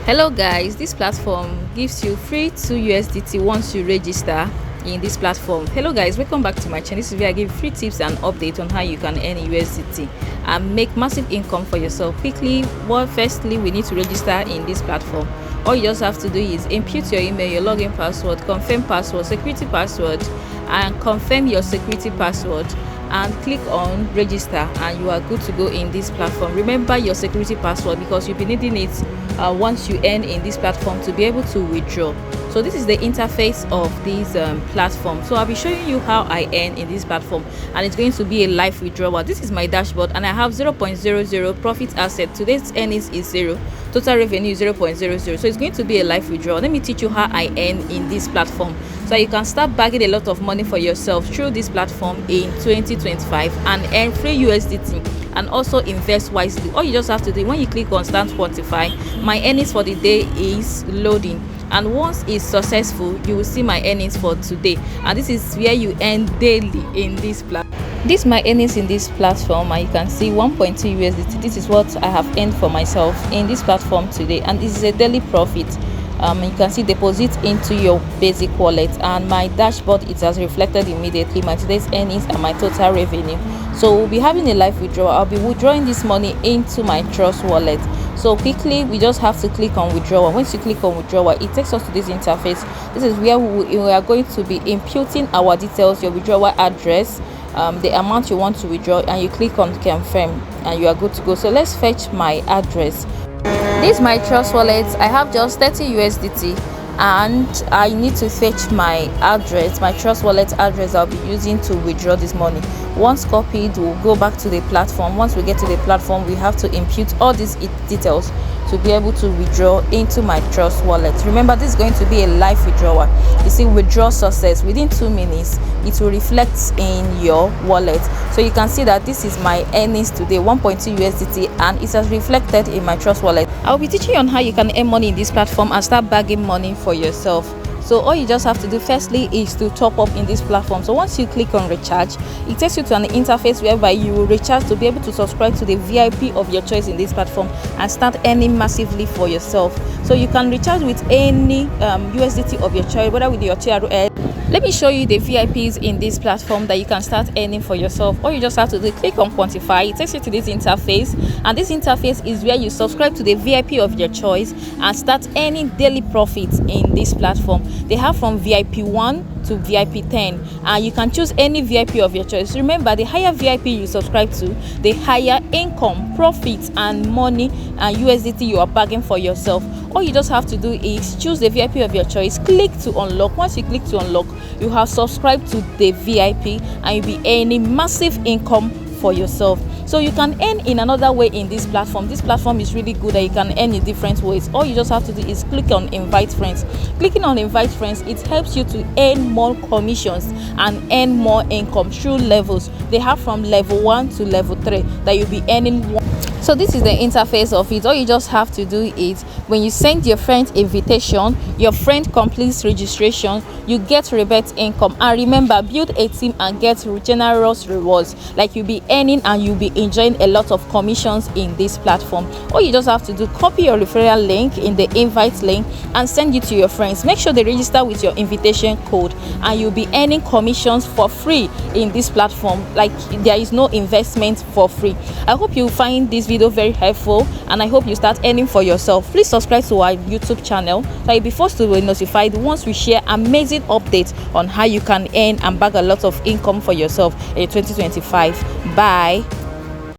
Hello guys, this platform gives you free 2 USDT once you register in this platform. Hello guys, welcome back to my channel. This is where I give free tips and update on how you can earn USDT and make massive income for yourself quickly. Firstly, we need to register in this platform. All you just have to do is input your email, your login password, confirm password, security password, and confirm your security password, and click on register, and you are good to go in this platform. Remember your security password because you'll be needing it once you earn in this platform to be able to withdraw. So this is the interface of this platform. So I'll be showing you how I earn in this platform, and it's going to be a live withdrawal. This is my dashboard, and I have 0.00 profit asset. Today's earnings is 0, total revenue is 0.00. So it's going to be a live withdrawal. Let me teach you how I earn in this platform, so you can start bagging a lot of money for yourself through this platform in 2025 and earn free USDT and also invest wisely. All you just have to do, when you click on start quantify, my earnings for the day is loading, and once it's successful, you will see my earnings for today, and this is where you earn daily in this platform. This is my earnings in this platform, and you can see 1.2 USDT. This is what I have earned for myself in this platform today, and this is a daily profit. You can see deposit into your basic wallet, and my dashboard, it has reflected immediately my today's earnings and my total revenue. So we'll be having a live withdrawal. I'll be withdrawing this money into my trust wallet. So quickly, we just have to click on withdrawal. Once you click on withdrawal, it takes us to this interface. This is where we are going to be inputting our details, your withdrawal address, the amount you want to withdraw, and you click on confirm, and you are good to go. So let's fetch my address. This is my trust wallet. I have just 30 USDT, and I need to fetch my address, my trust wallet address I'll be using to withdraw this money. Once copied, we'll go back to the platform. Once we get to the platform, we have to input all these details to be able to withdraw into my trust wallet. Remember, this is going to be a live withdrawal. You see, withdraw success within 2 minutes, it will reflect in your wallet. So you can see that this is my earnings today, 1.2 USDT, and it has reflected in my trust wallet. I'll be teaching you on how you can earn money in this platform and start bagging money for yourself. So all you just have to do firstly is to top up in this platform. So once you click on recharge, it takes you to an interface whereby you will recharge to be able to subscribe to the VIP of your choice in this platform and start earning massively for yourself. So you can recharge with any USDT of your choice, whether with your H0w. Let me show you the VIPs in this platform that you can start earning for yourself. All you just have to do, click on quantify. It takes you to this interface, and this interface is where you subscribe to the VIP of your choice and start earning daily profits in this platform. They have from VIP 1 to VIP 10, and you can choose any VIP of your choice. Remember, the higher VIP you subscribe to, the higher income, profits, and money and USDT you are bagging for yourself. All you just have to do is choose the VIP of your choice, click to unlock. Once you click to unlock, you have subscribed to the VIP, and you'll be earning massive income for yourself. So you can earn in another way in this platform. This platform is really good, that you can earn in different ways. All you just have to do is click on invite friends. Clicking on invite friends, it helps you to earn more commissions and earn more income through levels. They have from level 1 to level 3 that you'll be earning. So this is the interface of it. All you just have to do is, when you send your friend invitation, your friend completes registration, you get rebate income. And remember, build a team and get generous rewards, like you'll be earning and you'll be enjoying a lot of commissions in this platform. All you just have to do, copy your referral link in the invite link and send it to your friends. Make sure they register with your invitation code, and you'll be earning commissions for free in this platform. Like, there is no investment for free. I hope you find this video very helpful, and I hope you start earning for yourself. Please subscribe to our YouTube channel so you'll be first to be notified once we share amazing updates on how you can earn and bag a lot of income for yourself in 2025. Bye.